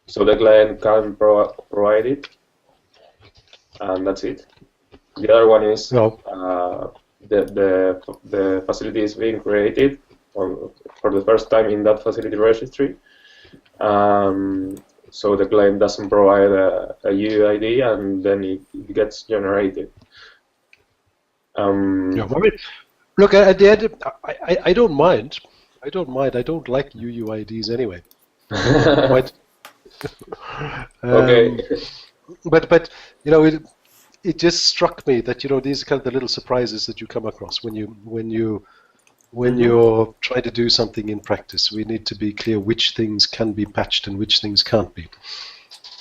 So the client can provide it, and that's it. The other one is the facility is being created for the first time in that facility registry. So the client doesn't provide a UUID, and then it gets generated. I mean, look, at the end, I don't mind. I don't mind. I don't like UUIDs anyway. Okay. But you know, it just struck me that, you know, these are kind of the little surprises that you come across when you're trying to do something in practice. We need to be clear which things can be patched and which things can't be.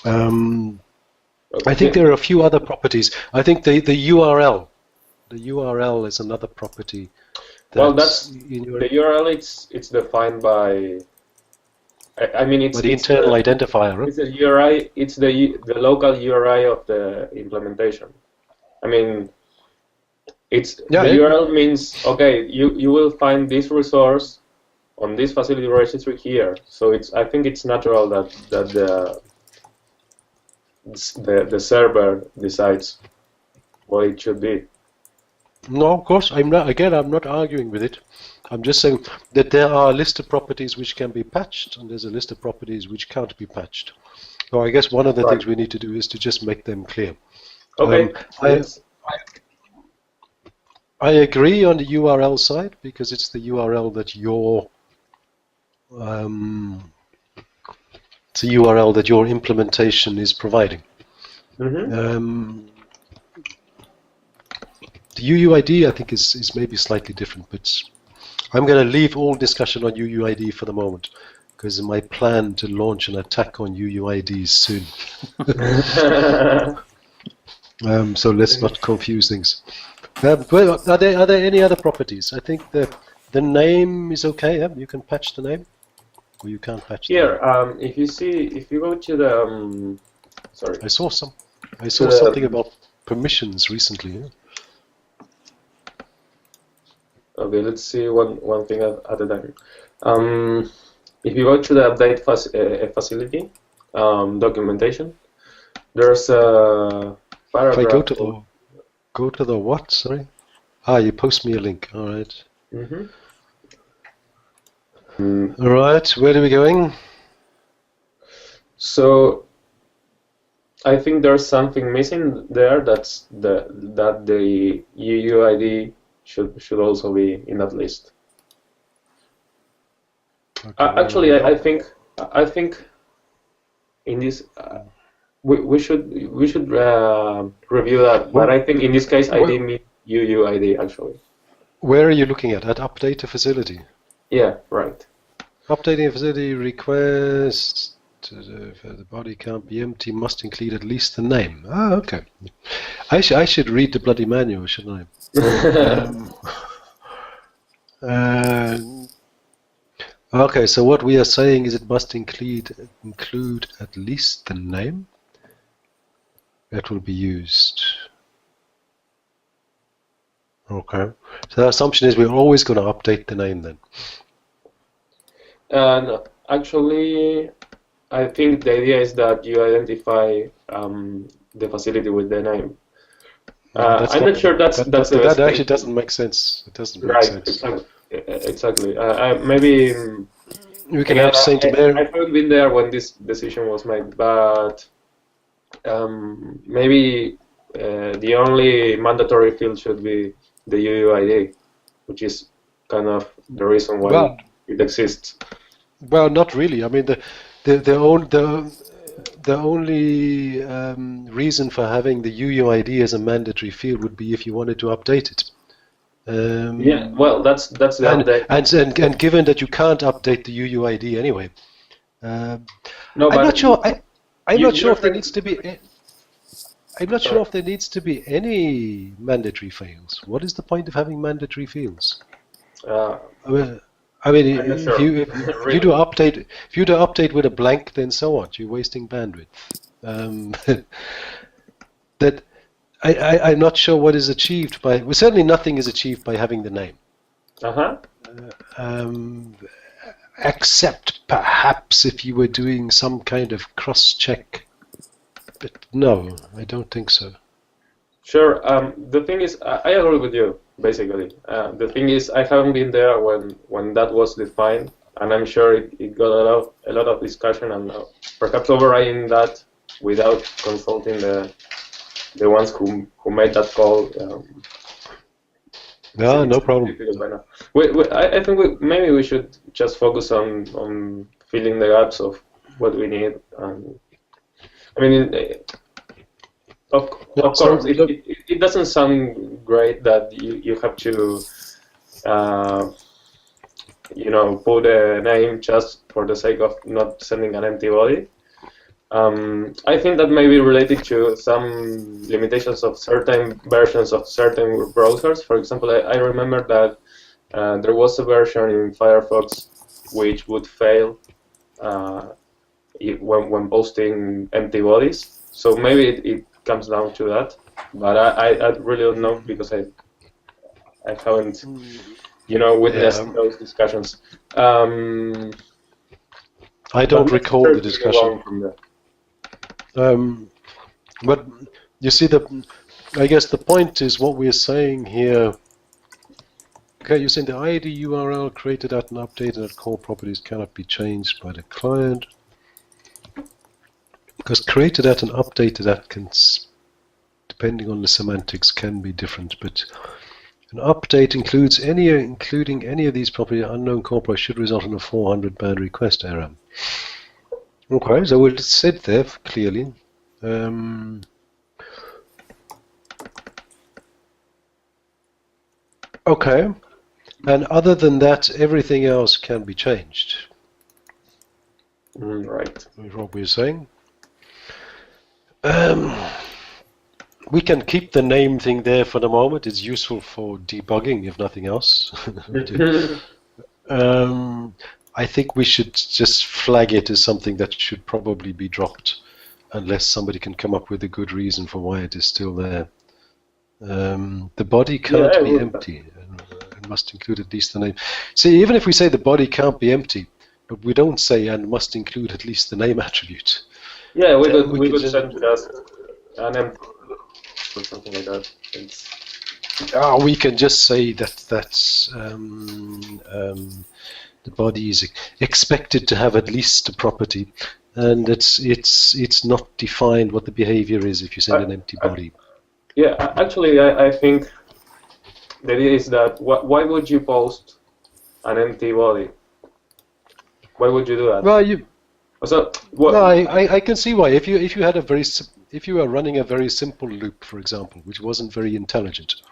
I think there are a few other properties. I think the URL is another property. Well, that's the URL. It's defined by. I mean, it's the internal identifier. Right? It's the URI. It's the local URI of the implementation. I mean, the URL means, okay, you will find this resource on this facility registry here. So I think it's natural that the server decides what it should be. No, of course, I'm not arguing with it. I'm just saying that there are a list of properties which can be patched, and there's a list of properties which can't be patched. So I guess one of the things we need to do is to just make them clear. Okay. I agree on the URL side, because it's the URL that it's a URL that your implementation is providing. The UUID, I think, is maybe slightly different, but I'm going to leave all discussion on UUID for the moment, because my plan to launch an attack on UUIDs soon. So let's not confuse things. Well, are there any other properties? I think the name is okay. Yeah? You can patch the name, or you can't patch the name. If you go to the sorry, I saw something about permissions recently. Yeah? Okay, let's see one thing at a time. If you go to the update facility documentation, there's a paragraph. If I go to the what? Sorry. You post me a link. All right. All right. Where are we going? So I think there's something missing there. That the UUID should also be in that list. Okay, actually, I think in this we should review that. But I think in this case, I didn't mean UUID actually. Where are you looking at? At update a facility? Yeah, right. Updating a facility request. The body can't be empty. Must include at least the name. Okay. I should read the bloody manual, shouldn't I? Okay, so what we are saying is it must include at least the name that will be used. Okay, so the assumption is we're always going to update the name then. And actually, I think the idea is that you identify the facility with the name. I'm not sure that's the best that actually doesn't make sense. It doesn't make sense. Exactly. Maybe we can have Saint Mary. I haven't been there when this decision was made, but maybe the only mandatory field should be the UUID, which is kind of the reason why it exists. Well, not really. I mean, the only reason for having the UUID as a mandatory field would be if you wanted to update it. Yeah, well, that's the update. And given that you can't update the UUID anyway, no, I'm not sure. I'm not sure if there needs to be. I'm not sure if there needs to be any mandatory fields. What is the point of having mandatory fields? I mean, if you do update with a blank, then so what? You're wasting bandwidth. That I'm not sure what is achieved by. Well, certainly nothing is achieved by having the name. Except perhaps if you were doing some kind of cross-check. But no, I don't think so. Sure. The thing is, I agree with you, basically. The thing is, I haven't been there when that was defined, and I'm sure it got a lot of discussion, and perhaps overriding that without consulting the ones who made that call. Yeah, no problem. I think maybe we should just focus on filling the gaps of what we need. I mean, of course, it doesn't sound great that you have to, put a name just for the sake of not sending an empty body. I think that may be related to some limitations of certain versions of certain browsers. For example, I remember that there was a version in Firefox which would fail when posting empty bodies. So maybe it comes down to that, but I really don't know because I haven't witnessed those discussions. I don't recall the discussion. But you see, I guess the point is what we're saying here. Okay, you're saying the ID URL created at and updated at core properties cannot be changed by the client. Because created at and updated at can, depending on the semantics, can be different. But an update including any of these properties unknown core properties should result in a 400 band request error. Okay, so we'll sit there clearly. Okay, and other than that, everything else can be changed. Right. That's what we're saying. We can keep the name thing there for the moment. It's useful for debugging, if nothing else. I think we should just flag it as something that should probably be dropped, unless somebody can come up with a good reason for why it is still there. The body can't be empty. It must include at least the name. See, even if we say the body can't be empty, but we don't say and must include at least the name attribute. Yeah, we could send just an empty or something like that. We can just say that the body is expected to have at least a property, and it's not defined what the behavior is if you send an empty body. Yeah, actually, I think the idea is that why would you post an empty body? Why would you do that? Well, I can see why. If you were running a very simple loop, for example, which wasn't very intelligent,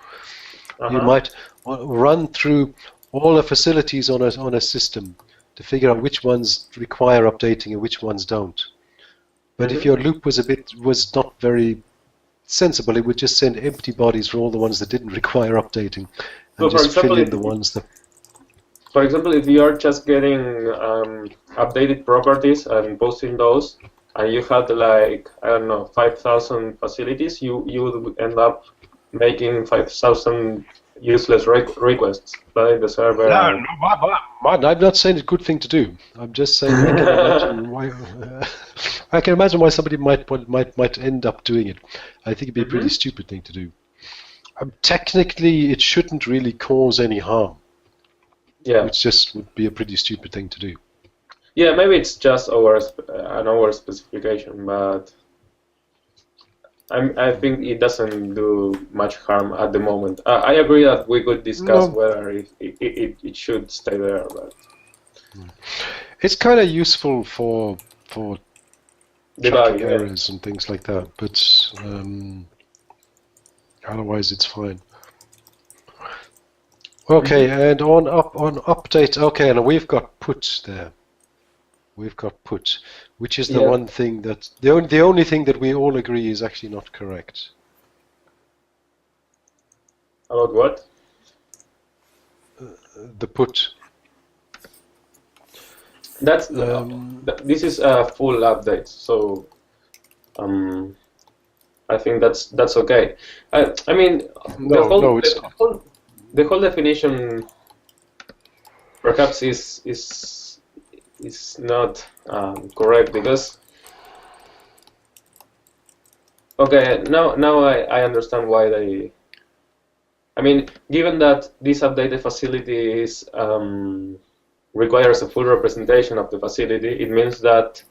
you might run through all the facilities on a system to figure out which ones require updating and which ones don't. But if your loop was not very sensible, it would just send empty bodies for all the ones that didn't require updating, and just fill in the ones that. For example, if you are just getting updated properties and posting those, and you had like 5,000 facilities, you would end up making 5,000 useless requests by the server. No, I'm not saying it's a good thing to do. I'm just saying I can imagine why somebody might end up doing it. I think it'd be a pretty stupid thing to do. Technically, it shouldn't really cause any harm. Yeah, it just would be a pretty stupid thing to do. Yeah, maybe it's just an overspecification, but I think it doesn't do much harm at the moment. I agree that we could discuss whether it should stay there, but it's kind of useful for tracking errors and things like that. But otherwise, it's fine. Okay, and on update. Okay, and we've got put there. We've got put, which is the one thing that the only thing that we all agree is actually not correct. About what? The put. That's this is a full update, so I think that's okay. I mean, the whole definition perhaps is is not correct, because okay, now I understand why they. I mean, given that this updated facility is requires a full representation of the facility, it means that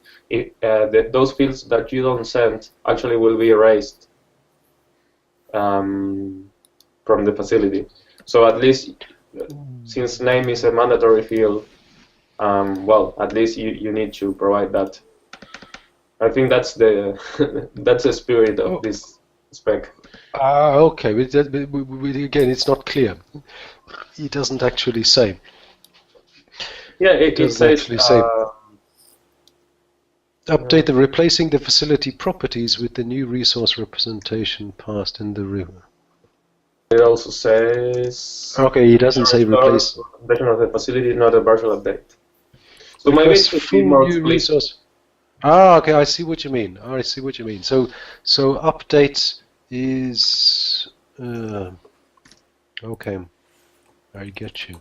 those fields that you don't send actually will be erased from the facility. So at least, since name is a mandatory field, well, at least you need to provide that. I think that's the that's the spirit of this spec. Okay, again, it's not clear. It doesn't actually say. Yeah, it says actually say. Update replacing the facility properties with the new resource representation passed in the river. It also says. Okay, it doesn't say replace. Version of the facility, not a partial update. So Request maybe it should be more new split. resource. Ah, okay, I see what you mean. I see what you mean. So update is okay. I get you.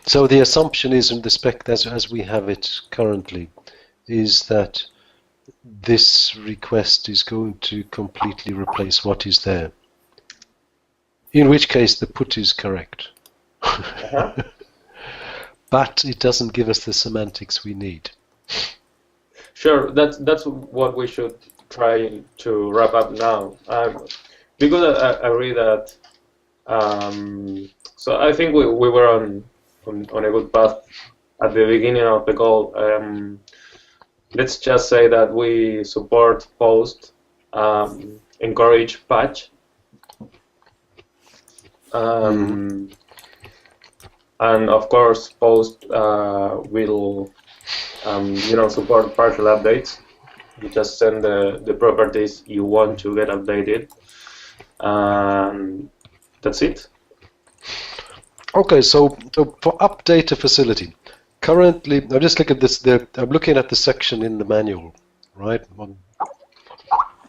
So the assumption is in the spec as we have it currently is that this request is going to completely replace what is there. In which case the put is correct. But it doesn't give us the semantics we need. Sure, that's what we should try to wrap up now. Because I read that. So I think we were on a good path at the beginning of the call. Let's just say that we support post, encourage patch, and of course post will support partial updates. You just send the properties you want to get updated, and that's it. Okay, so for update a facility, currently, I'm just looking at this. I'm looking at the section in the manual, right?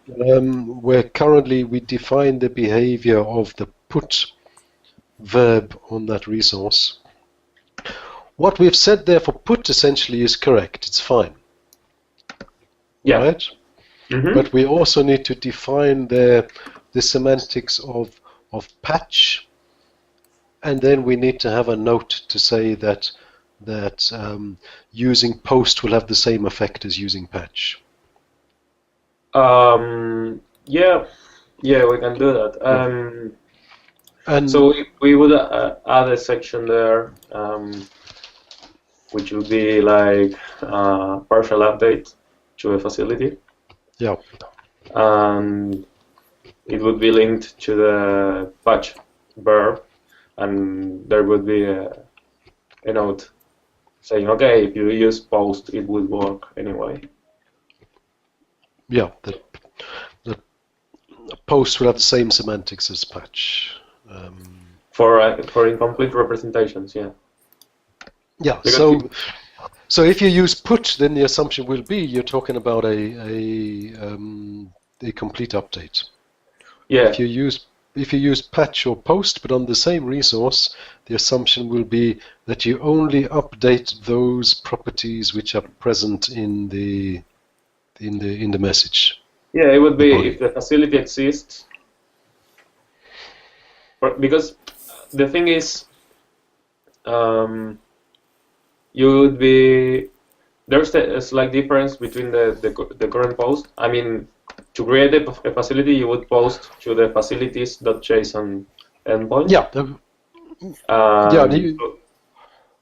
Where currently we define the behavior of the put verb on that resource. What we've said there for put essentially is correct. It's fine. Yeah. Right? Mm-hmm. But we also need to define the semantics of patch. And then we need to have a note to say that using post will have the same effect as using patch. Yeah, we can do that. And so we would add a section there, which would be like partial update to a facility. Yeah. And it would be linked to the patch verb. And there would be a note saying, okay, if you use post, it would work anyway. Yeah, the post will have the same semantics as patch. For incomplete representations, yeah. Yeah, because so if you use put, then the assumption will be you're talking about a complete update. Yeah. If you use patch or post, but on the same resource, the assumption will be that you only update those properties which are present in the message. Yeah, it would be if the facility exists. Because the thing is, you would be there's a slight difference between the current post. I mean, to create a facility, you would post to the facilities.json endpoint. Yeah.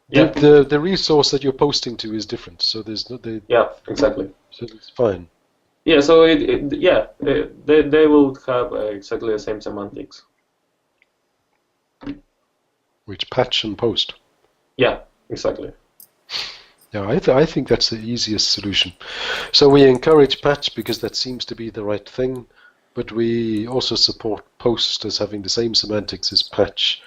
The resource that you're posting to is different, so there's no. Yeah, exactly. So it's fine. Yeah, so they will have exactly the same semantics. Which patch and post. Yeah, exactly. Yeah, I think that's the easiest solution. So we encourage patch because that seems to be the right thing, but we also support post as having the same semantics as patch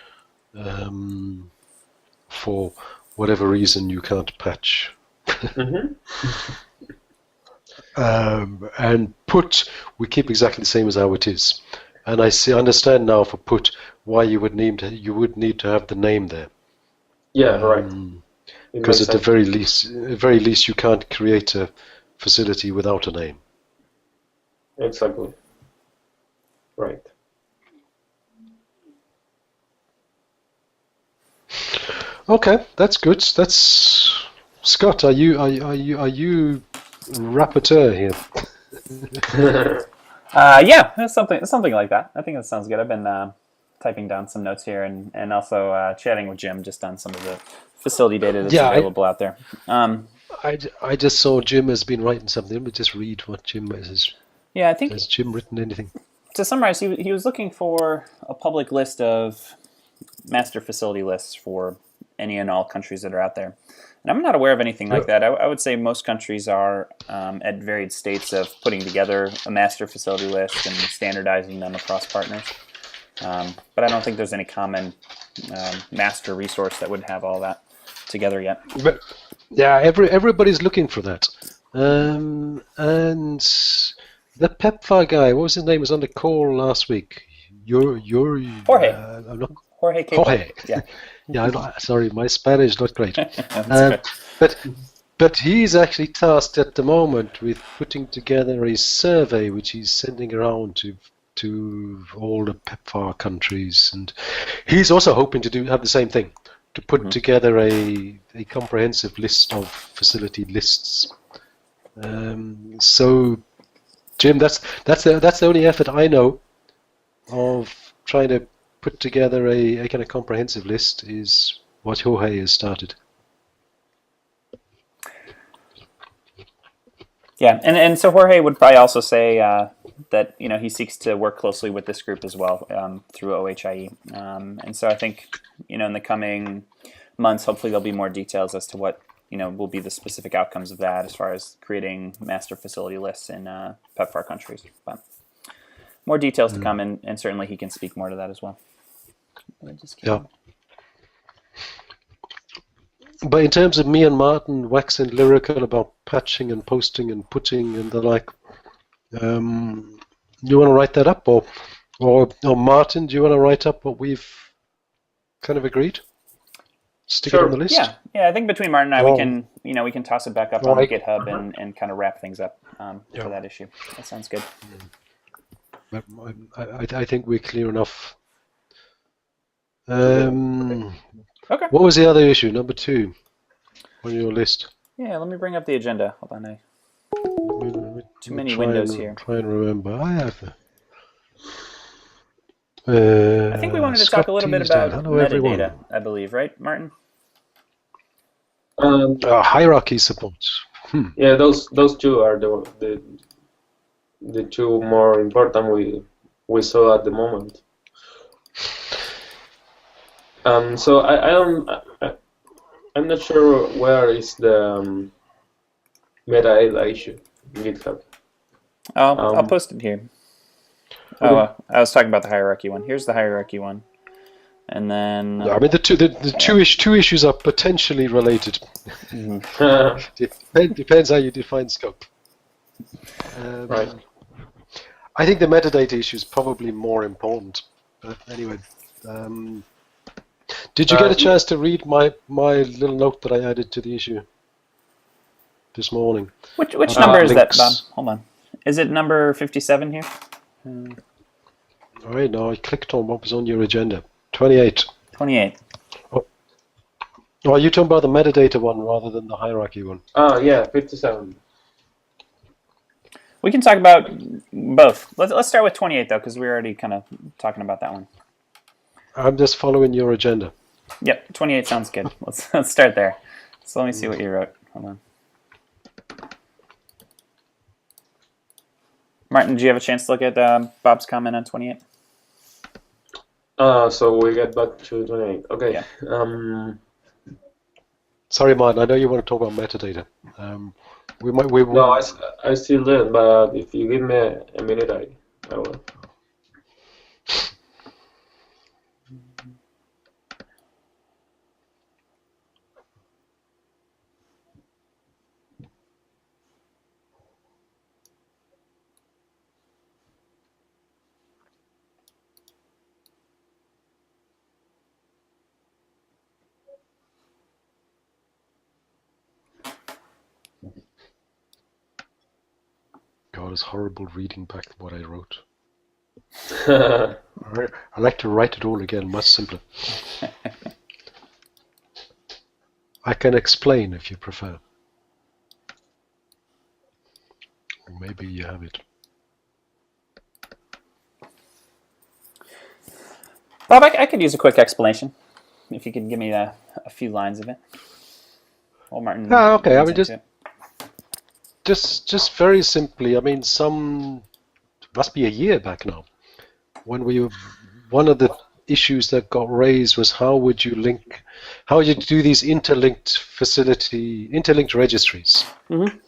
for whatever reason you can't patch. Mm-hmm. And put, we keep exactly the same as how it is. And I understand now for put why you would need to have the name there. Yeah, right. Because at the very least, you can't create a facility without a name. Exactly. Right. Okay, that's good. That's Scott. Are you rapporteur here? Yeah, something like that. I think that sounds good. I've been typing down some notes here and also chatting with Jim just on some of the facility data that's available out there. I just saw Jim has been writing something. Let me just read what Jim has. Yeah, I think has Jim written anything? To summarize, he was looking for a public list of master facility lists for any and all countries that are out there. And I'm not aware of anything like that. I would say most countries are at varied states of putting together a master facility list and standardizing them across partners. But I don't think there's any common master resource that would have all that together yet. But yeah, everybody's looking for that. And the PEPFAR guy, what was his name? Was on the call last week. Jorge. Jorge Capo. Jorge. Yeah. Yeah. Sorry, my Spanish is not great. But he's actually tasked at the moment with putting together a survey which he's sending around to all the PEPFAR countries, and he's also hoping to have the same thing, to put together a comprehensive list of facility lists. So, Jim, that's the only effort I know of trying to put together a kind of comprehensive list is what Jorge has started. Yeah, and so Jorge would probably also say that he seeks to work closely with this group as well through OHIE, and so I think in the coming months, hopefully there'll be more details as to what will be the specific outcomes of that as far as creating master facility lists in PEPFAR countries. But more details to come, and certainly he can speak more to that as well. Yeah. But in terms of me and Martin waxing lyrical about patching and posting and putting and the like, you want to write that up, or Martin, do you want to write up what we've kind of agreed? Stick it on the list. Yeah. I think between Martin and I, we can toss it back up on GitHub and kind of wrap things up for that issue. That sounds good. I think we're clear enough. Okay. What was the other issue? Number 2 on your list. Yeah, let me bring up the agenda. Hold on, too many windows here. Try and remember. I have. I think we wanted to talk a little bit about metadata, everyone. I believe, right, Martin? Hierarchy support. Yeah, those two are the two more important we saw at the moment. So I'm not sure where is the metadata issue in GitHub. I'll post it here. I was talking about the hierarchy one. Here's the hierarchy one, and then I mean the two issues are potentially related. Depends how you define scope. Right. I think the metadata issue is probably more important. But anyway, did you get a chance to read my little note that I added to the issue this morning? Which number is that, Bob? Hold on. Is it number 57 here? All right, now I clicked on what was on your agenda. 28. 28. Oh, are you talking about the metadata one rather than the hierarchy one? Yeah, 57. We can talk about both. Let's start with 28 though, because we're already kind of talking about that one. I'm just following your agenda. Yep, 28 sounds good. Let's start there. So let me see what you wrote. Hold on. Martin, do you have a chance to look at Bob's comment on 28? So we get back to 28. Okay. Yeah. Sorry, Martin. I know you want to talk about metadata. No, I still did, but if you give me a minute, I will. God, it's horrible reading back what I wrote. I like to write it all again, much simpler. I can explain if you prefer. Or maybe you have it. Bob, I could use a quick explanation, if you could give me a few lines of it. Well, Martin. Okay. I mean, just very simply. I mean, must be a year back now, when one of the issues that got raised was how would you do these interlinked registries. Mm-hmm.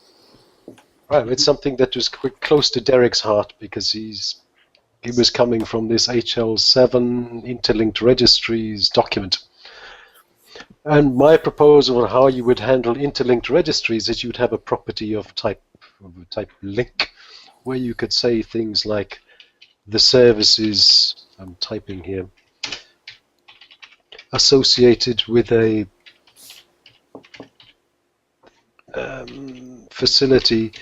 Right, it's something that was close to Derek's heart because he was coming from this HL7 interlinked registries document. And my proposal on how you would handle interlinked registries is you'd have a property of type link, where you could say things like the services, I'm typing here, associated with a facility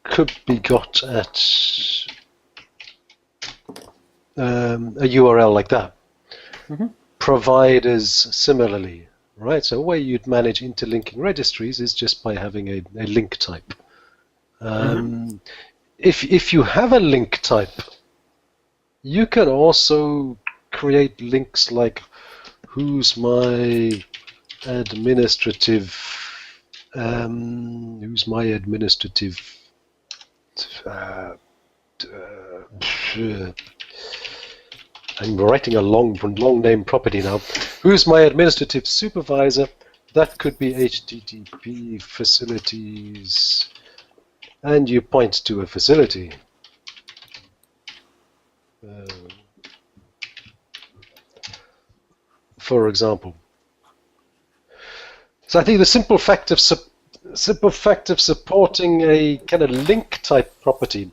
could be got at a URL like that. Mm-hmm. Providers similarly, right? So the way you'd manage interlinking registries is just by having a link type. If you have a link type, you can also create links like who's my administrative I'm writing a long name property now. Who's my administrative supervisor? That could be HTTP facilities, and you point to a facility. For example. So I think the simple fact of supporting a kind of link type property,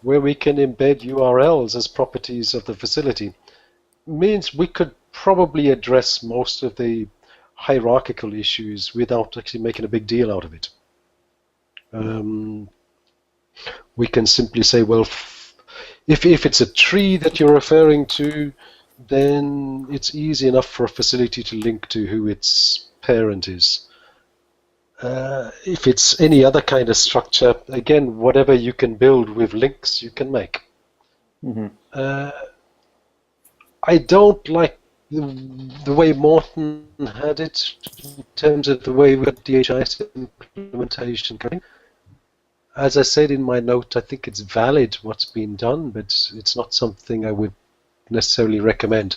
where we can embed URLs as properties of the facility, means we could probably address most of the hierarchical issues without actually making a big deal out of it. We can simply say, well, if it's a tree that you're referring to, then it's easy enough for a facility to link to who its parent is. If it's any other kind of structure, again, whatever you can build with links, you can make. Mm-hmm. I don't like the way Morten had it in terms of the way we got DHIS implementation going. As I said in my note, I think it's valid what's been done, but it's not something I would necessarily recommend.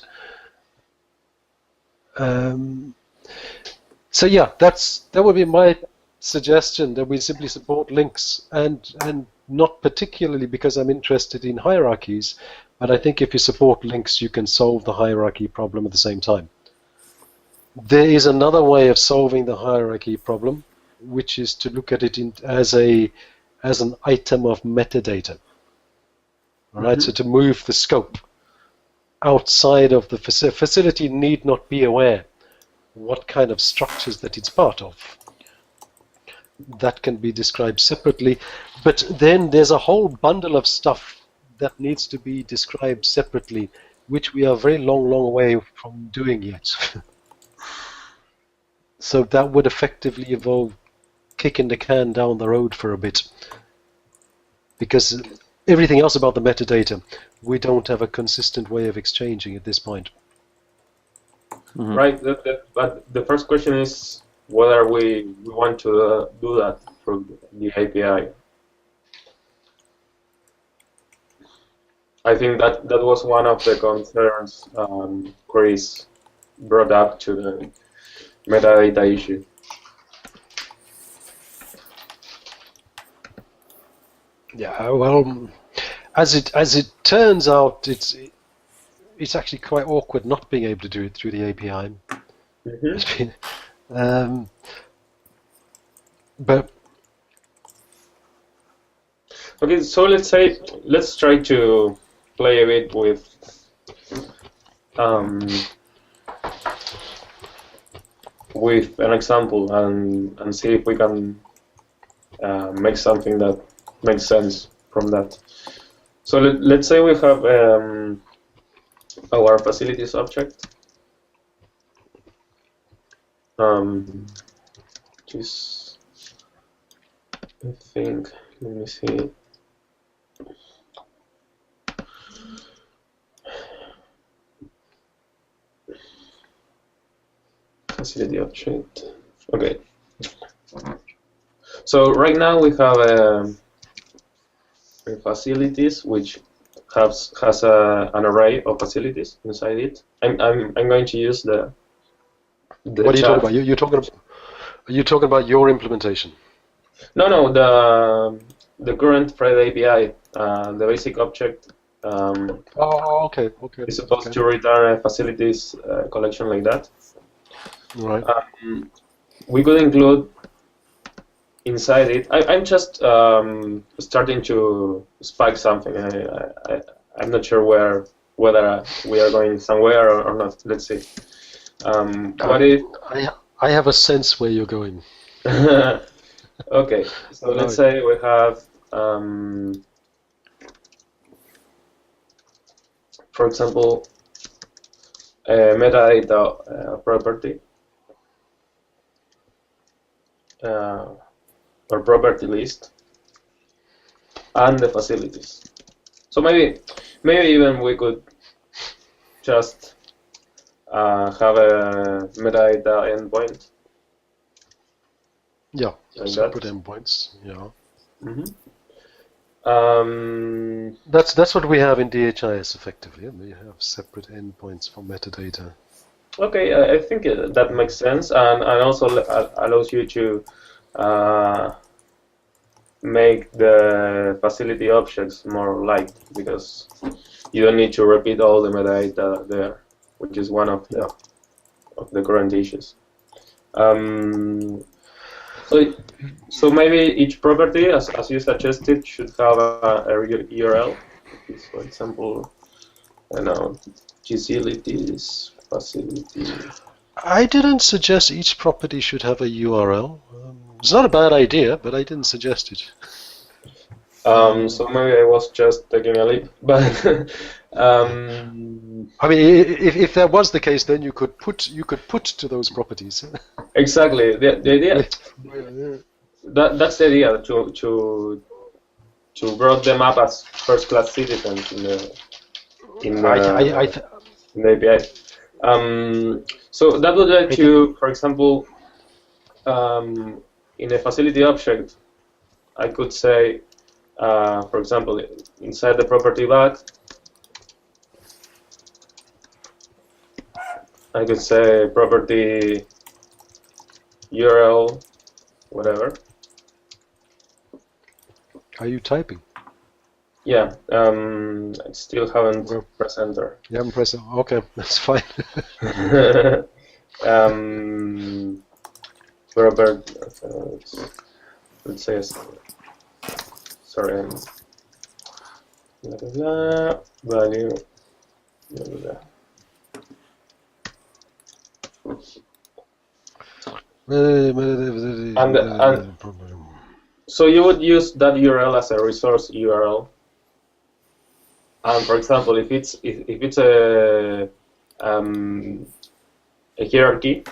So yeah, that would be my suggestion, that we simply support links, and not particularly because I'm interested in hierarchies, but I think if you support links, you can solve the hierarchy problem at the same time. There is another way of solving the hierarchy problem, which is to look at it as an item of metadata. All right, so to move the scope outside of the facility need not be aware what kind of structures that it's part of. That can be described separately, but then there's a whole bundle of stuff that needs to be described separately, which we are very long way from doing yet. So that would effectively involve kicking the can down the road for a bit, because everything else about the metadata, we don't have a consistent way of exchanging at this point. Mm-hmm. Right, but the first question is whether we want to do that through the API. I think that was one of the concerns Chris brought up to the metadata issue. Yeah, well, as it turns out, it's actually quite awkward not being able to do it through the API. Mm-hmm. But okay, so let's try to play a bit with an example and see if we can make something that makes sense. from that. So let's say we have our facilities object. Just I think, let me see. Facility object. Okay. So right now we have a facilities which has an array of facilities inside it. I'm going to use the what are you talking about? Are you talking about your implementation? No, the current Fred API, the basic object. Okay. Is supposed to return a facilities collection like that. Right. We could include inside it. I'm just starting to spike something. I'm not sure whether we are going somewhere or not. Let's see. What if I have a sense where you're going. Okay, so let's say we have, for example, a metadata property or property list, and the facilities. So maybe even we could just have a metadata endpoint. Yeah, like separate that. endpoints. Yeah. That's what we have in DHIS effectively. We have separate endpoints for metadata. Okay, I think that makes sense, and also allows you to make the facility objects more light, because you don't need to repeat all the metadata there, which is one of the current issues. So maybe each property, as you suggested, should have a URL. For example, I don't know, facilities, facility. I didn't suggest each property should have a URL. It's not a bad idea, but I didn't suggest it. So maybe I was just taking a leap, but I mean, if that was the case, then you could put to those properties. Exactly. The idea that's the idea, to brought them up as first-class citizens in the API. So that would let you, for example, in a facility object, I could say, for example, inside the property bag, I could say property URL, whatever. Are you typing? Yeah, I still haven't pressed enter. You haven't pressed enter. Okay, that's fine. Robert, let's say, sorry, value, and so you would use that URL as a resource URL. And for example, if it's a hierarchy,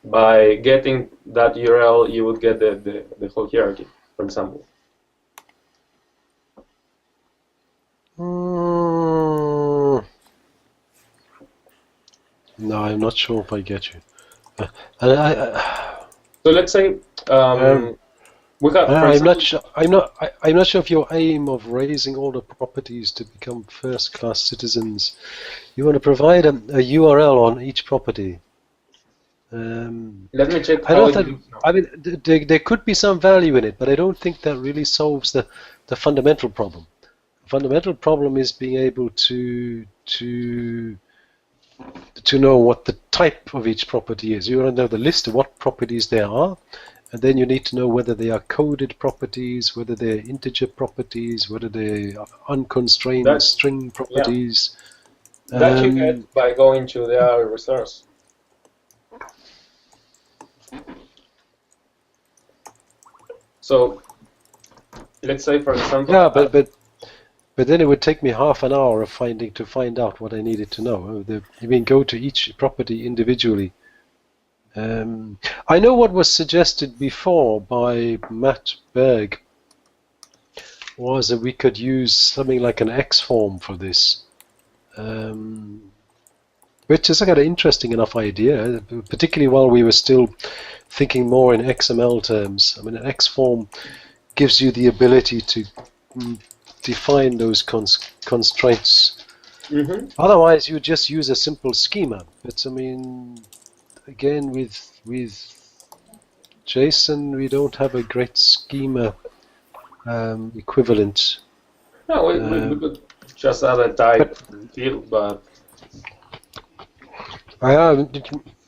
by getting that URL, you would get the whole hierarchy, for example. No, I'm not sure if I get you. So let's say we have. I'm not sure. I'm not sure if your aim of raising all the properties to become first-class citizens, you want to provide a URL on each property. Let me check. I mean, there could be some value in it, but I don't think that really solves the fundamental problem. The fundamental problem is being able to know what the type of each property is. You want to know the list of what properties there are, and then you need to know whether they are coded properties, whether they're integer properties, whether they're unconstrained string properties. Yeah. That you get by going to the resource. So let's say, for example. Yeah, but then it would take me half an hour of to find out what I needed to know. You mean go to each property individually? I know what was suggested before by Matt Berg was that we could use something like an X form for this, which is like an interesting enough idea, particularly while we were still thinking more in XML terms. I mean, an X form gives you the ability to define those constraints. Mm-hmm. Otherwise, you just use a simple schema. But I mean, again, with JSON, we don't have a great schema equivalent. No, we could just add a type field, but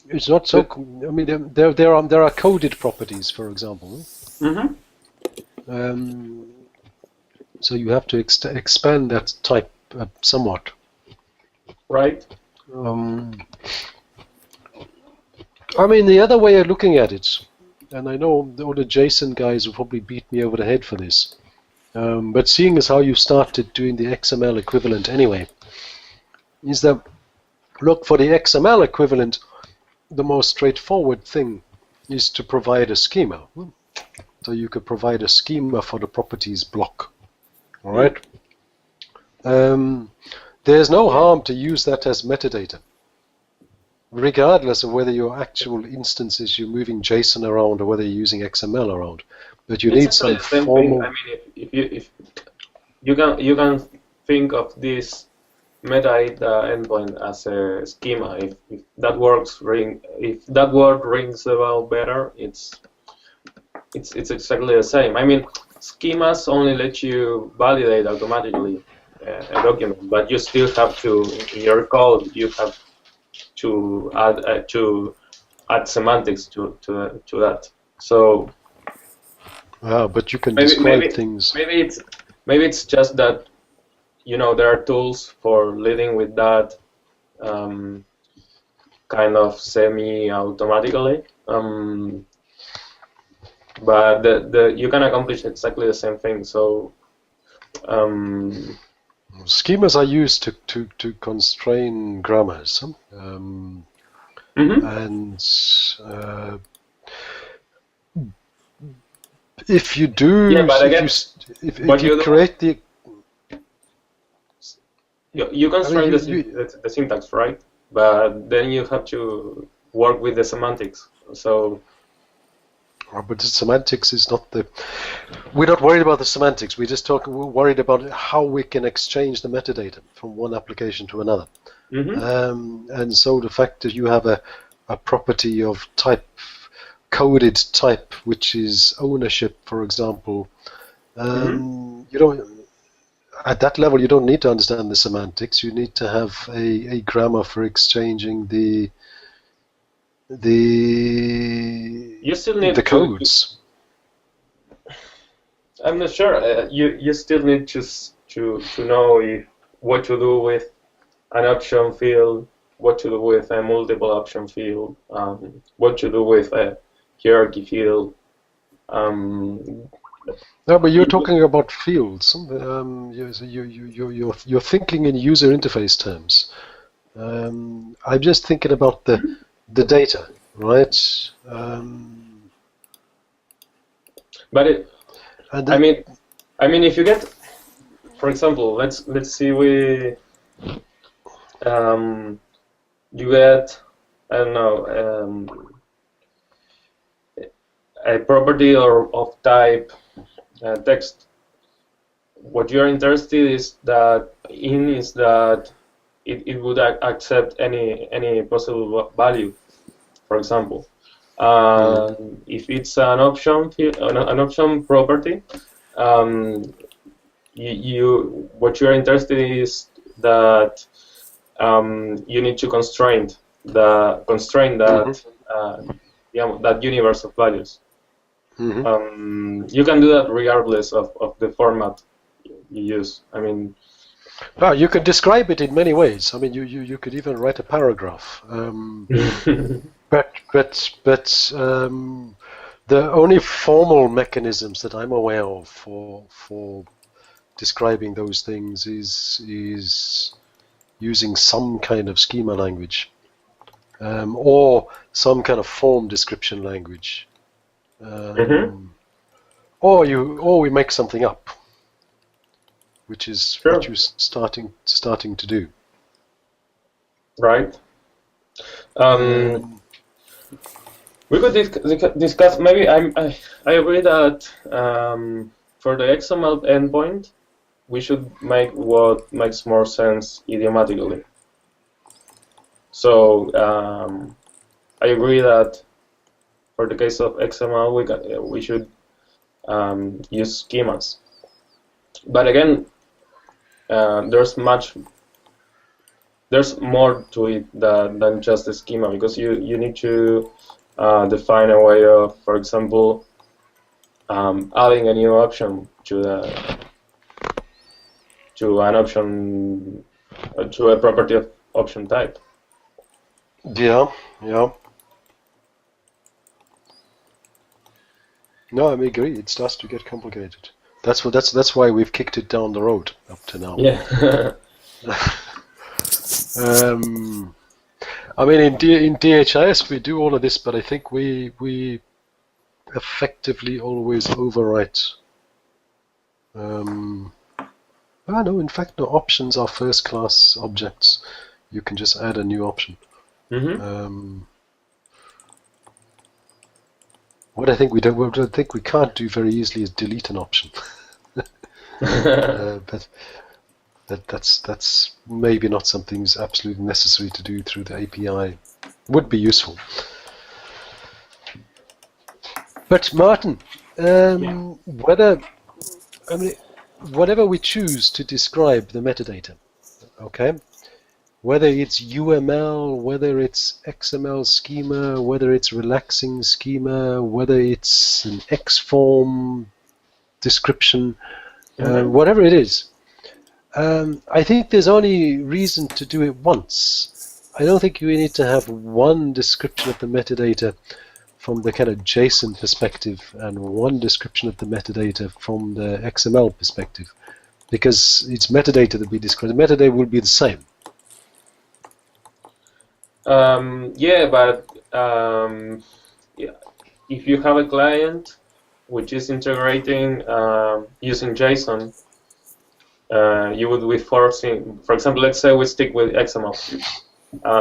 it's not so. I mean, there are coded properties, for example. Mm-hmm. So you have to expand that type somewhat. Right. I mean, the other way of looking at it, and I know all the JSON guys will probably beat me over the head for this, but seeing as how you started doing the XML equivalent anyway, is that, look, for the XML equivalent, the most straightforward thing is to provide a schema. So you could provide a schema for the properties block. All right. There's no harm to use that as metadata, regardless of whether your actual instances you're moving JSON around or whether you're using XML around. But you need some formal. I mean, if you can think of this metadata endpoint as a schema. If that if that word rings a bell better, it's exactly the same. I mean, schemas only let you validate automatically a document, but you still have to, in your code, you have to add semantics to that. So. But you can describe things. Maybe it's just that, you know, there are tools for leading with that kind of semi-automatically. But you can accomplish exactly the same thing. So schemas are used to constrain grammars, and if you do, if you create the, you constrain the syntax, right? But then you have to work with the semantics. So. But the semantics is not the. We're not worried about the semantics. We're worried about how we can exchange the metadata from one application to another. And so the fact that you have a property of type, coded type, which is ownership, for example, you don't. At that level, you don't need to understand the semantics. You need to have a grammar for exchanging the you still need the codes. I'm not sure. You still need to know what to do with an option field, what to do with a multiple option field, what to do with a hierarchy field. No, but you're talking about fields. You're thinking in user interface terms. I'm just thinking about the data, right? But I mean, if you get, for example, let's see, you get, I don't know, a property of type text. What you're interested is that it would accept any possible value, for example. If it's an option property, what you're interested in is that you need to constrain that that universe of values. You can do that regardless of the format you use. I mean, you can describe it in many ways. I mean, you could even write a paragraph. But The only formal mechanisms that I'm aware of for describing those things is using some kind of schema language, or some kind of form description language, or we make something up, which is what you're starting to do. Right. We could discuss. Maybe I agree that for the XML endpoint, we should make what makes more sense idiomatically. So I agree that for the case of XML, we should use schemas. But again, there's more to it than just the schema, because you need to define a way of, for example, adding a new option to an option, to a property of option type. Yeah. No, I agree. It starts to get complicated. That's why we've kicked it down the road up to now. Yeah. I mean, in DHIS we do all of this, but I think we effectively always overwrite. No, in fact, no. Options are first-class objects. You can just add a new option. What I think we can't do very easily is delete an option. But that's maybe not something that's absolutely necessary to do through the API. Would be useful. But Martin, whatever we choose to describe the metadata, okay, whether it's UML, whether it's XML schema, whether it's relaxing schema, whether it's an XForm description, whatever it is, I think there's only reason to do it once. I don't think we need to have one description of the metadata from the kind of JSON perspective and one description of the metadata from the XML perspective, because it's metadata that we describe. The metadata will be the same. Yeah, but if you have a client which is integrating using JSON, you would be forcing, for example, let's say we stick with XML.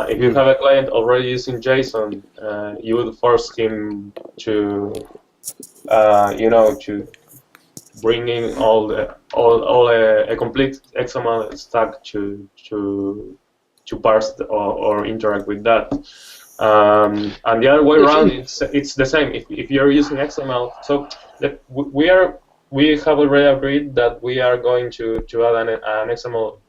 If you have a client already using JSON, you would force him to, to bring in all a complete XML stack to parse or interact with that. And the other way around, it's the same. If you're using XML, so we have already agreed that we are going to add an XML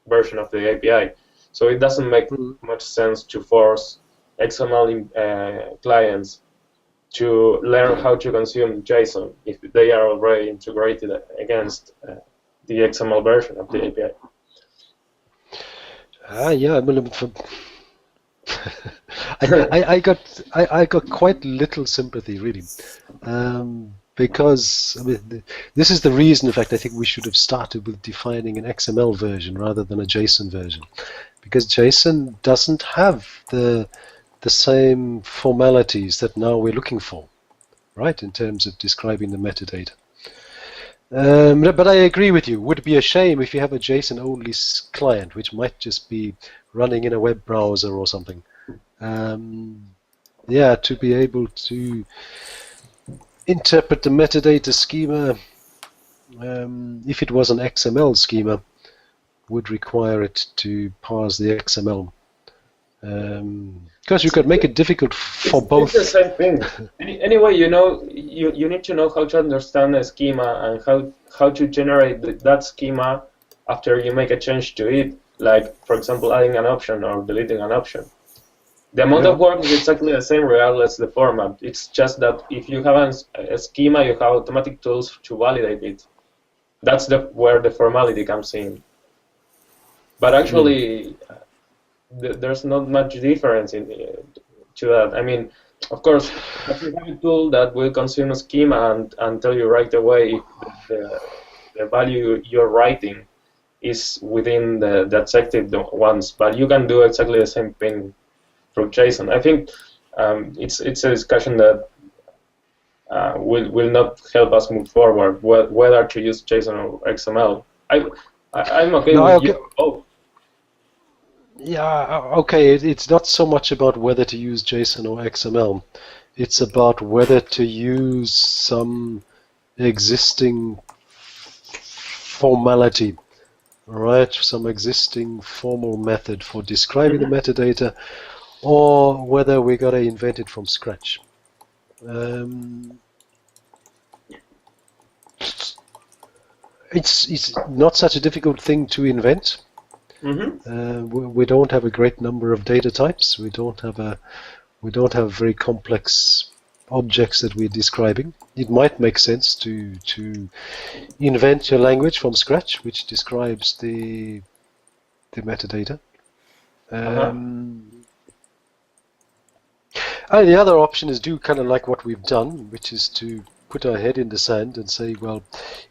version of the API. So it doesn't make much sense to force XML clients to learn how to consume JSON if they are already integrated against the XML version of the API. Yeah, I got quite little sympathy really, because this is the reason. In fact, I think we should have started with defining an XML version rather than a JSON version, because JSON doesn't have the same formalities that now we're looking for, right? In terms of describing the metadata. But I agree with you. Would be a shame if you have a JSON-only client, which might just be running in a web browser or something. Yeah, to be able to interpret the metadata schema, if it was an XML schema, would require it to parse the XML. Because you could make it difficult for both. It's the same thing. Anyway, you need to know how to understand a schema and how to generate that schema after you make a change to it, like, for example, adding an option or deleting an option. The amount of work is exactly the same regardless of the format. It's just that if you have a schema, you have automatic tools to validate it. That's where the formality comes in. But actually, there's not much difference to that. I mean, Of course, if you have a tool that will consume a schema and tell you right away if the value you're writing is within the accepted ones, but you can do exactly the same thing through JSON. I think it's a discussion that will not help us move forward, whether to use JSON or XML. I'm okay No, with okay. you both. Yeah, okay. It's not so much about whether to use JSON or XML. It's about whether to use some existing formality, right? Some existing formal method for describing the metadata, or whether we got to invent it from scratch. It's not such a difficult thing to invent. We don't have a great number of data types. We don't have very complex objects that we're describing. It might make sense to invent your language from scratch, which describes the metadata. And the other option is do kind of like what we've done, which is to put our head in the sand and say, well,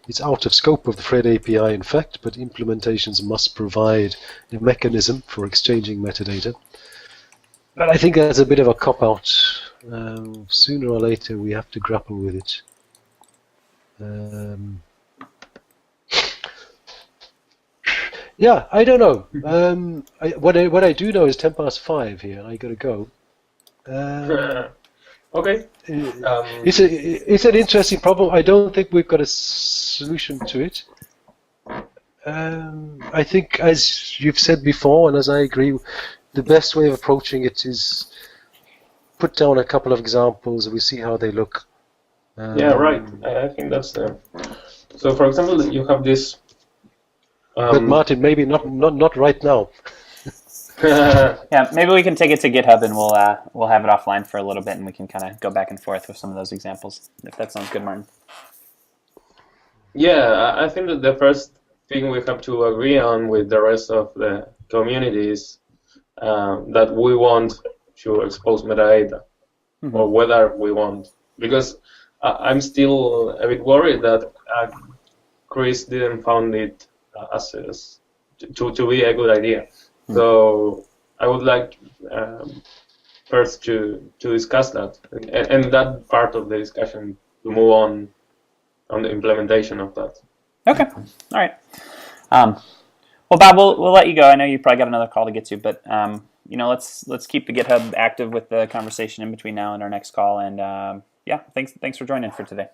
it's out of scope of the Fred API, in fact, but implementations must provide a mechanism for exchanging metadata. But I think that's a bit of a cop-out. Sooner or later, we have to grapple with it. Yeah, I don't know. What I do know is 5:10 here. I gotta go. Okay. It's an interesting problem. I don't think we've got a solution to it. I think, as you've said before, and as I agree, the best way of approaching it is put down a couple of examples and we see how they look. Yeah, right. I think that's the. So, for example, you have this. But Martin, maybe not right now. Yeah, maybe we can take it to GitHub and we'll have it offline for a little bit and we can kind of go back and forth with some of those examples, if that sounds good, Martin. Yeah, I think that the first thing we have to agree on with the rest of the community is that we want to expose metadata, or whether we want, because I'm still a bit worried that Chris didn't found it as to be a good idea. So I would like first to discuss that, and that part of the discussion to move on the implementation of that. Okay, all right. Well, Bob, we'll let you go. I know you probably got another call to get to, but let's keep the GitHub active with the conversation in between now and our next call. And yeah, thanks for joining for today.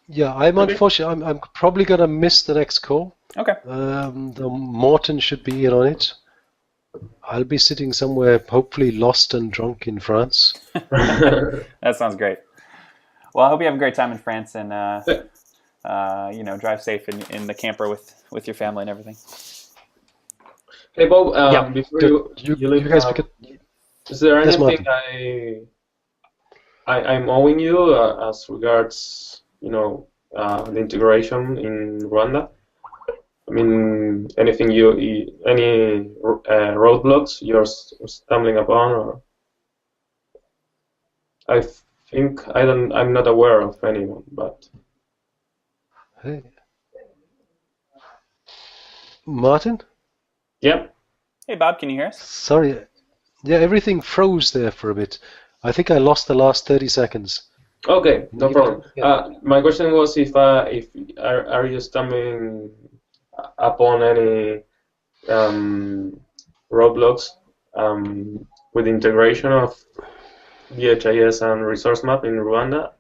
Yeah, unfortunately, I'm probably gonna miss the next call. Okay. The Morten should be in on it. I'll be sitting somewhere, hopefully lost and drunk in France. That sounds great. Well, I hope you have a great time in France and drive safe in the camper with your family and everything. Hey, Bob. Before you leave, guys is there yes, anything I'm owing you as regards the integration in Rwanda? I mean, anything any roadblocks you're stumbling upon, or I think I'm not aware of anyone, but. Hey. Martin? Yeah. Hey, Bob, can you hear us? Sorry. Yeah, everything froze there for a bit. I think I lost the last 30 seconds. Okay, no problem. Yeah. My question was if are you stumbling upon any roadblocks with integration of DHIS and resource map in Rwanda?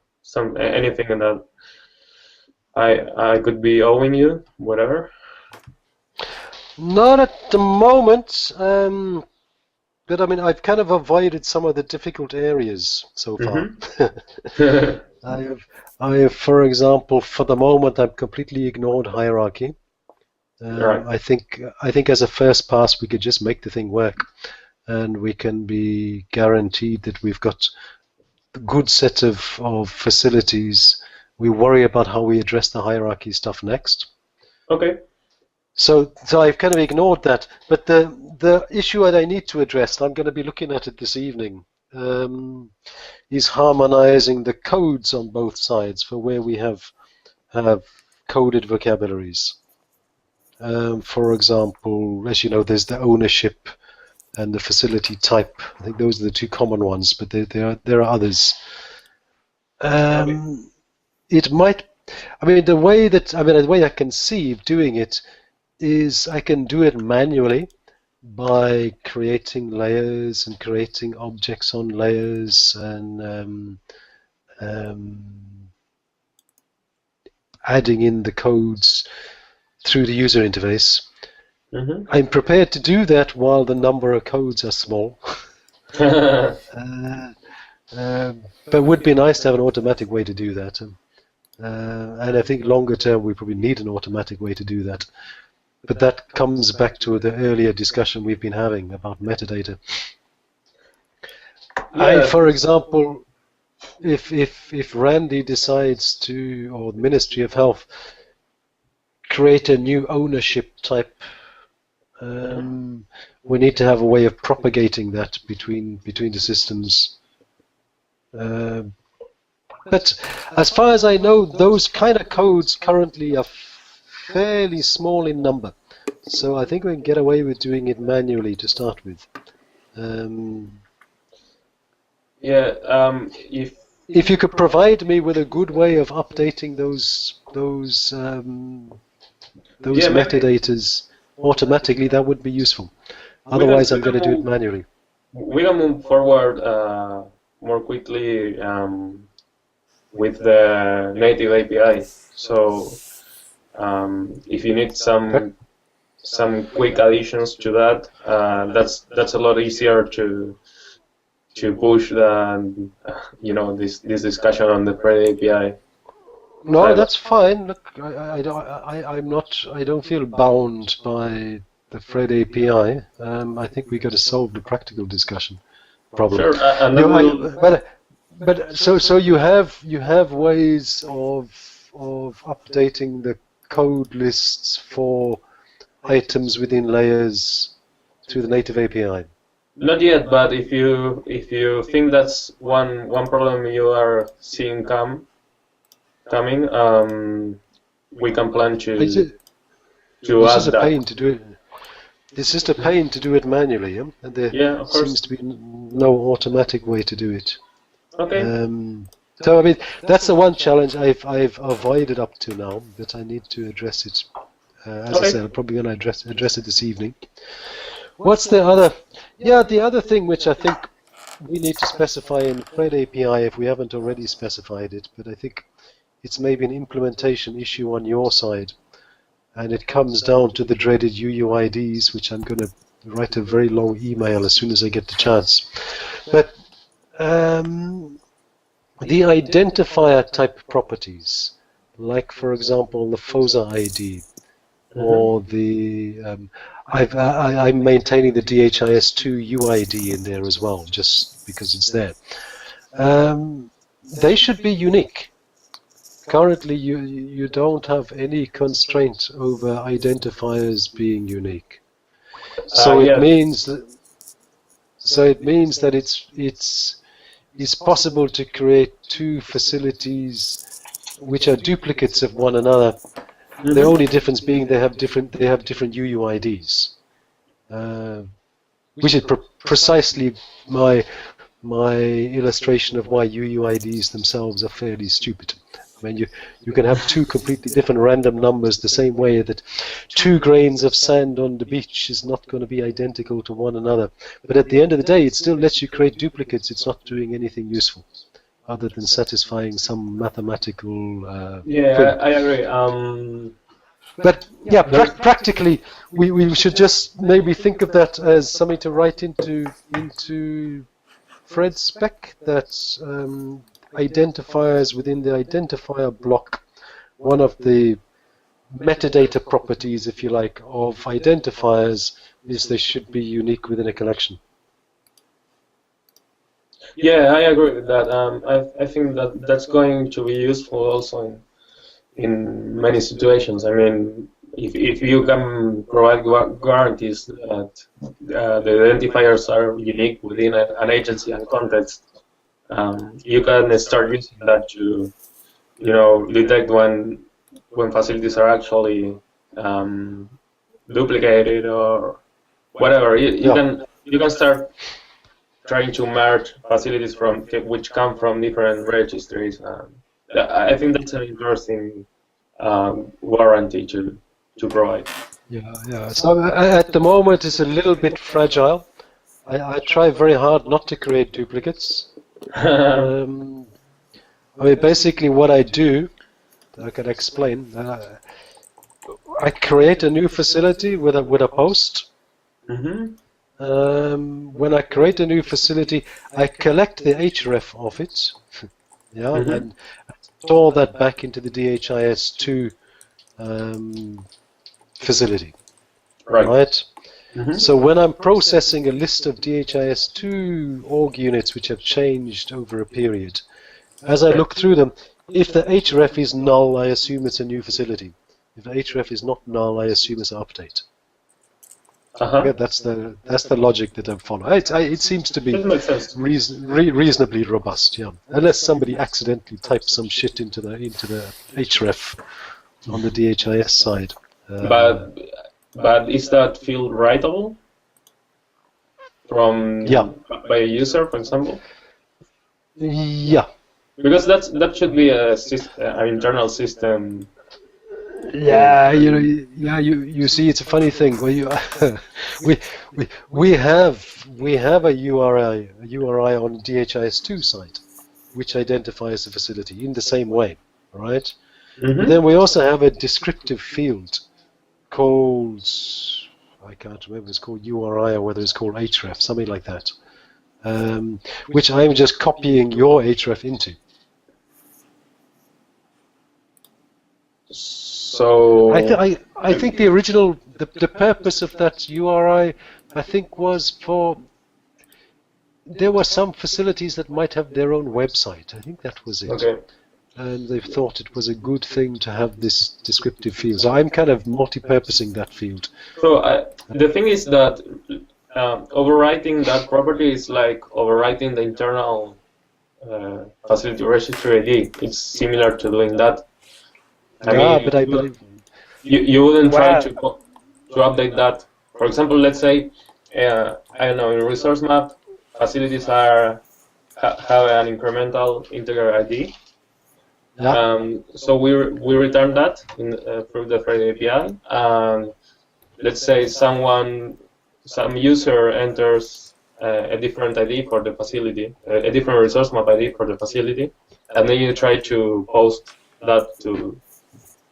Anything that I could be owing you, whatever? Not at the moment, but I mean, I've kind of avoided some of the difficult areas so far. I have, for example, for the moment, I've completely ignored hierarchy. Right. I think as a first pass, we could just make the thing work, and we can be guaranteed that we've got a good set of facilities. We worry about how we address the hierarchy stuff next. Okay. So I've kind of ignored that. But the issue that I need to address, I'm going to be looking at it this evening, is harmonizing the codes on both sides for where we have coded vocabularies. For example, as you know, there's the ownership and the facility type. I think those are the two common ones, but there are others. It might. The way I conceive doing it is I can do it manually by creating layers and creating objects on layers and adding in the codes through the user interface. Mm-hmm. I'm prepared to do that while the number of codes are small. But it would be nice to have an automatic way to do that. And I think longer term we probably need an automatic way to do that. But that comes back to the earlier discussion we've been having about metadata. Yeah. For example, if Randy decides to, or the Ministry of Health, create a new ownership type, we need to have a way of propagating that between the systems. But as far as I know, those kind of codes currently are fairly small in number, so I think we can get away with doing it manually to start with. If you could provide me with a good way of updating those metadatas automatically, that would be useful. Otherwise, I'm going to do it manually. We can move forward more quickly with the native API. So if you need some quick additions to that, that's a lot easier to push than this discussion on the Fred API. No, that's fine. Look, I don't feel bound by the Fred API. I think we got to solve the practical discussion problem. Sure, and then but so you have ways of updating the code lists for items within layers through the native API. Not yet, but if you think that's one problem you are seeing coming, we can plan to add that. Pain to do it. It's just a pain to do it manually, and there seems to be no automatic way to do it. Okay. So that's the one challenge I've avoided up to now, but I need to address it. As I said, I'm probably going to address it this evening. What's the other? Yeah, the other thing which I think we need to specify in Fred API if we haven't already specified it, but I think it's maybe an implementation issue on your side, and it comes down to the dreaded UUIDs, which I'm going to write a very long email as soon as I get the chance. But the identifier type properties, like for example the FOSA ID, or the I'm maintaining the DHIS2 UID in there as well, just because it's there. They should be unique. Currently, you don't have any constraint over identifiers being unique. So it means that it's possible to create two facilities which are duplicates of one another. Mm-hmm. The only difference being they have different UUIDs, which is precisely my illustration of why UUIDs themselves are fairly stupid. I mean, you can have two completely different random numbers the same way that 2 grains of sand on the beach is not going to be identical to one another. But at the end of the day, it still lets you create duplicates. It's not doing anything useful other than satisfying some mathematical thing. I agree. But yeah, practically, we should just maybe think of that as something to write into Fred's spec, that identifiers within the identifier block, one of the metadata properties, if you like, of identifiers is they should be unique within a collection. Yeah, I agree with that. I think that's going to be useful also in many situations. I mean, if you can provide guarantees that the identifiers are unique within an agency and context, you can start using that to, detect when facilities are actually duplicated or whatever. You can start trying to merge facilities which come from different registries. I think that's an interesting warranty to provide. Yeah. So at the moment it's a little bit fragile. I try very hard not to create duplicates. I mean, basically what I do, I can explain. I create a new facility with a post. When I create a new facility, I collect the href of it, and store that back into the DHIS2 facility, right? So when I'm processing a list of DHIS2 org units which have changed over a period, as I look through them, if the href is null, I assume it's a new facility. If the href is not null, I assume it's an update. Yeah, that's the logic that I follow. It seems to be reasonably robust, yeah. Unless somebody accidentally types some shit into the href on the DHIS side. But is that field writable by a user, for example? Yeah. Because that should be an internal system. Yeah, you see, it's a funny thing. We have a URI on DHIS2 site, which identifies the facility in the same way, right? But then we also have a descriptive field called, I can't remember, it's called URI or whether it's called href, something like that, which I'm just copying your href into. So I think the original the purpose of that URI I think was for, there were some facilities that might have their own website. I think that was it. Okay. And they thought it was a good thing to have this descriptive field. So I'm kind of multi-purposing that field. So the thing is that overwriting that property is like overwriting the internal facility registry ID. It's similar to doing that. But I believe you wouldn't try to update that. For example, let's say I don't know, in resource map, facilities have an incremental integer ID. So we return that through the Friday API. Let's say some user enters a different ID for the facility, a different resource map ID for the facility, and then you try to post that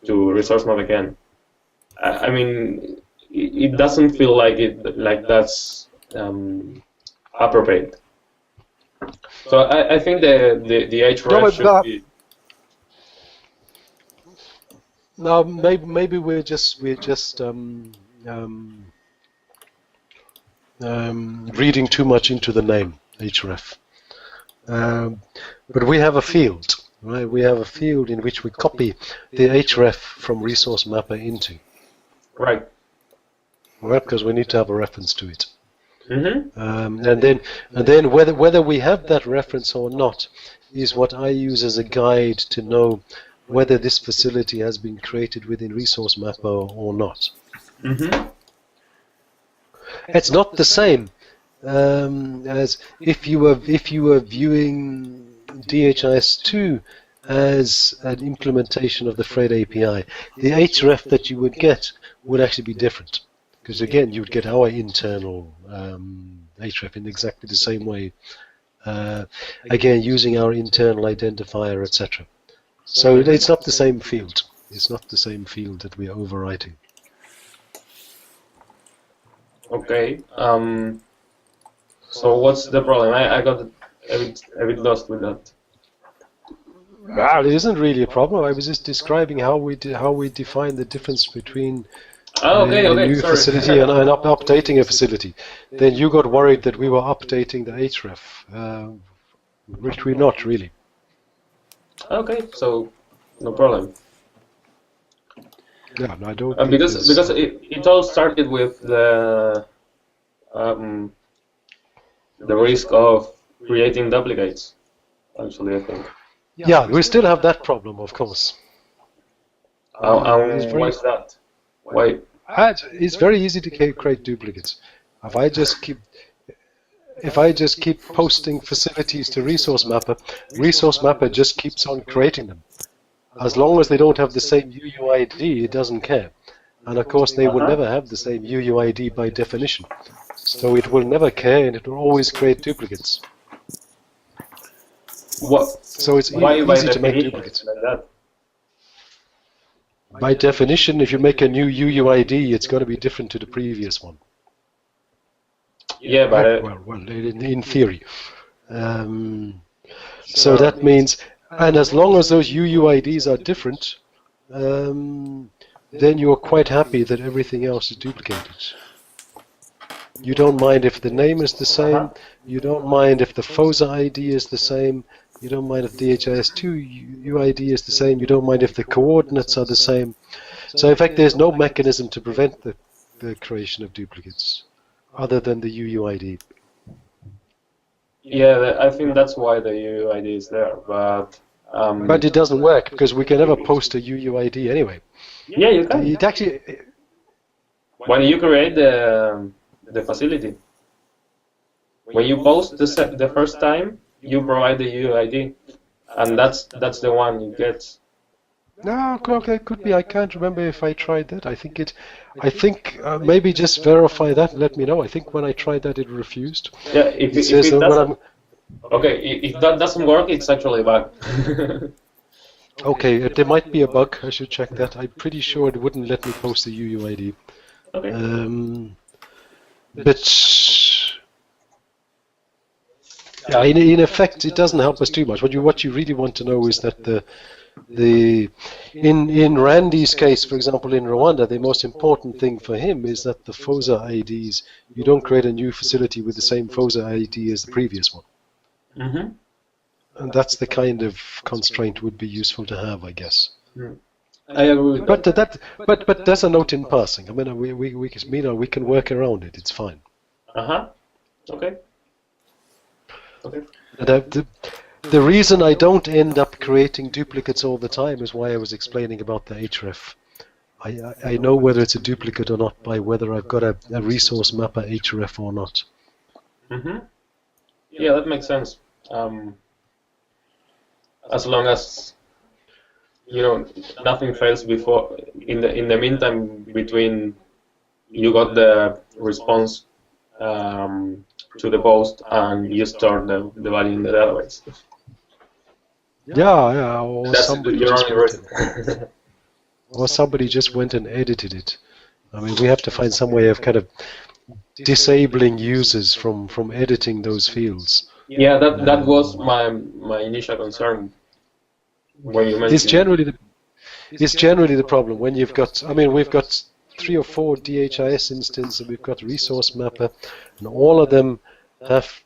to resource map again. I mean, it doesn't feel like that's appropriate. So I think the href should be. No, maybe we're just reading too much into the name href. But we have a field, right? We have a field in which we copy the href from resource mapper into. Right. Right, because we need to have a reference to it. And then whether we have that reference or not is what I use as a guide to know whether this facility has been created within resource mapper or not. It's not the same as if you were viewing DHIS2 as an implementation of the Fred API. The href that you would get would actually be different, because again you would get our internal href in exactly the same way, again using our internal identifier, etc. So it's not the same field. It's not the same field that we are overwriting. Okay. So what's the problem? I got a bit lost with that. Well, it isn't really a problem. I was just describing how we define the difference between a new facility and updating a facility. Then you got worried that we were updating the href, which we're not really. Okay, so no problem. Yeah, no, I don't think because it all started with the risk of creating duplicates. Actually, I think. Yeah, we still have that problem, of course. Why is that? Why? It's very easy to create duplicates. If I just keep posting facilities to Resource Mapper just keeps on creating them. As long as they don't have the same UUID, it doesn't care. And of course, they will never have the same UUID by definition. So it will never care, and it will always create duplicates. So it's easy to make duplicates. Like that? By definition, if you make a new UUID, it's going to be different to the previous one. Yeah, but well, in theory. So that means, and as long as those UUIDs are different, then you're quite happy that everything else is duplicated. You don't mind if the name is the same. You don't mind if the FOSA ID is the same. You don't mind if DHIS2 UID is the same. You don't mind if the coordinates are the same. So in fact, there's no mechanism to prevent the creation of duplicates other than the UUID. Yeah, I think that's why the UUID is there, but it doesn't work because we can never post a UUID anyway. Yeah, you can. It actually, when you create the facility, when you post the first time, you provide the UUID, and that's the one you get. No, okay, could be. I can't remember if I tried that. I think maybe just verify that and let me know. I think when I tried that, it refused. Yeah, if it doesn't. Okay, if that doesn't work, it's actually a bug. Okay, there might be a bug. I should check that. I'm pretty sure it wouldn't let me post the UUID. Okay. But yeah, in effect, it doesn't help us too much. What you really want to know is that in Randy's case, for example, in Rwanda, the most important thing for him is that the FOSA IDs, you don't create a new facility with the same FOSA ID as the previous one. Mm-hmm. And that's the kind of constraint would be useful to have, I guess. I agree with that. But there's a note in passing. I mean, we can work around it. It's fine. Okay. The reason I don't end up creating duplicates all the time is why I was explaining about the href. I know whether it's a duplicate or not by whether I've got a resource mapper href or not. Mm-hmm. Yeah, that makes sense. As long as nothing fails before. In the meantime, between you got the response to the post and you store the value in the database. Yeah. Or somebody just went and edited it. I mean, we have to find some way of kind of disabling users from editing those fields. Yeah, that was my initial concern when you mentioned. It's generally the problem when you've got. I mean, we've got 3 or 4 DHIS instances, and we've got Resource Mapper, and all of them have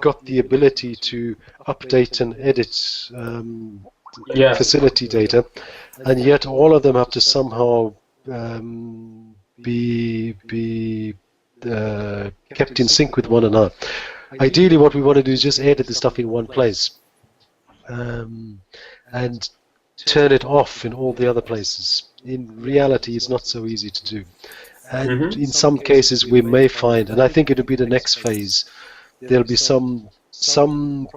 got the ability to update and edit facility data, and yet all of them have to somehow be kept in sync with one another. Ideally, what we want to do is just edit the stuff in one place and turn it off in all the other places. In reality, it's not so easy to do. And in some cases, we may find, and I think it'll be the next phase, there'll be some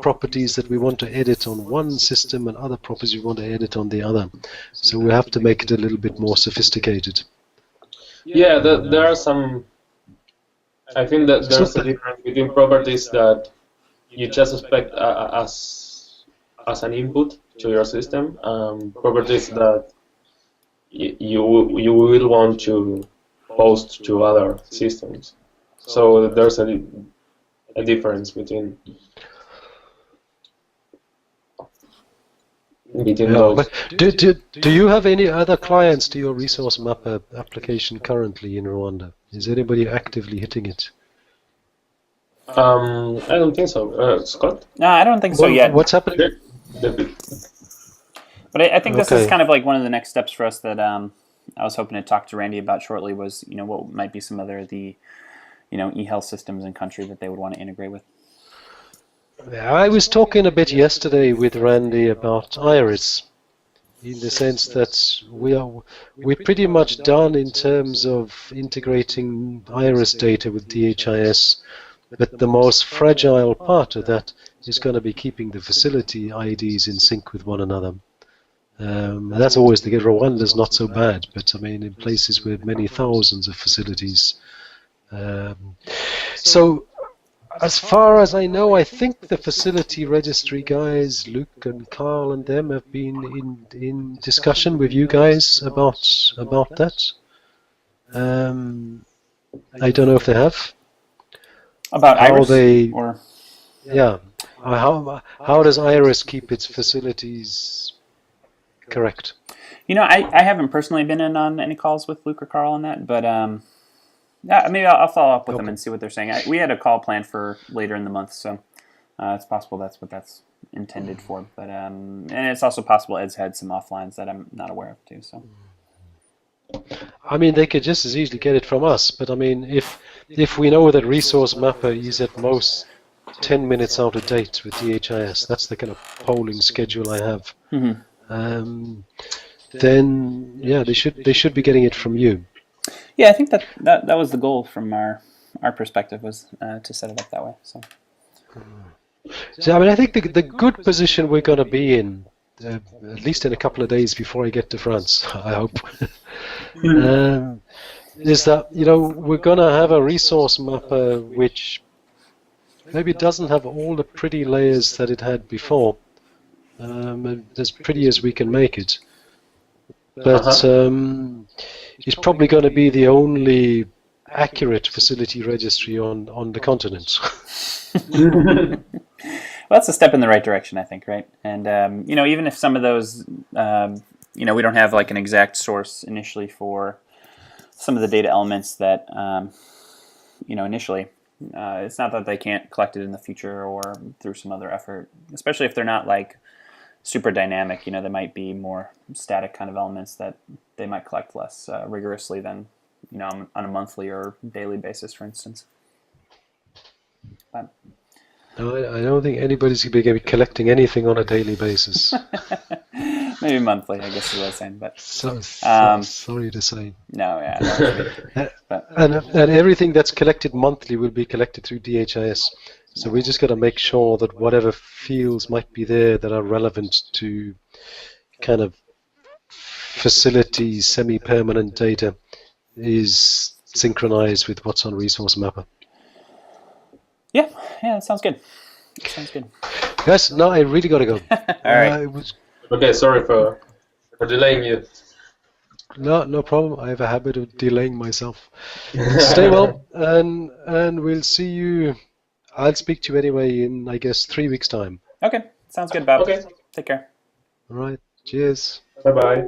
properties that we want to edit on one system and other properties we want to edit on the other. So we have to make it a little bit more sophisticated. Yeah, there are some. I think that there's a difference between properties that you just expect as an input to your system, properties that you will want to post to other systems. So there's a difference between those. But do you have any other clients to your Resource Mapper application currently in Rwanda? Is anybody actively hitting it? I don't think so. Scott? No, I don't think so yet. What's happening? But I think this is kind of like one of the next steps for us that I was hoping to talk to Randy about shortly was, what might be some other of the, e-health systems in country that they would want to integrate with. I was talking a bit yesterday with Randy about Iris, in the sense that we're pretty much done in terms of integrating Iris data with DHIS, but the most fragile part of that is going to be keeping the facility IDs in sync with one another. That's always the case. Rwanda's not so bad, but I mean in places with many thousands of facilities. So as far as I know, I think the facility registry guys, Luke and Carl and them, have been in discussion with you guys about that. I don't know if they have. About how Iris? They, or? Yeah. How does Iris keep its facilities correct? I haven't personally been in on any calls with Luke or Carl on that, but yeah, maybe I'll follow up with them and see what they're saying. We had a call planned for later in the month, so it's possible that's what that's intended for. But and it's also possible Ed's had some offlines that I'm not aware of too. So, I mean, they could just as easily get it from us. But I mean, if we know that Resource Mapper is at most 10 minutes out of date with DHIS, that's the kind of polling schedule I have. Mm-hmm. Then yeah, they should be getting it from you. Yeah, I think that was the goal from our perspective, was to set it up that way. So I mean, I think the good position we're going to be in, at least in a couple of days before I get to France, I hope, is that we're going to have a resource mapper which maybe doesn't have all the pretty layers that it had before, as pretty as we can make it. But it's probably going to be the only accurate facility registry on the continent. Well, that's a step in the right direction, I think, right? And even if some of those, we don't have like an exact source initially for some of the data elements that, initially, it's not that they can't collect it in the future or through some other effort, especially if they're not like super dynamic. There might be more static kind of elements that they might collect less rigorously than, on a monthly or daily basis, for instance. But no, I don't think anybody's going to be collecting anything on a daily basis. Maybe monthly, I guess is what I'm saying. But sorry to say. No, yeah. And everything that's collected monthly will be collected through DHIS. So we just got to make sure that whatever fields might be there that are relevant to kind of facility semi-permanent data is synchronized with what's on Resource Mapper. Yeah, that sounds good. Sounds good. Yes, no, I really got to go. All right. Okay, sorry for delaying you. No problem. I have a habit of delaying myself. Stay well, and we'll see you. I'll speak to you anyway in, I guess, 3 weeks' time. Okay, sounds good, Bob. Okay. Take care. All right. Cheers. Bye-bye.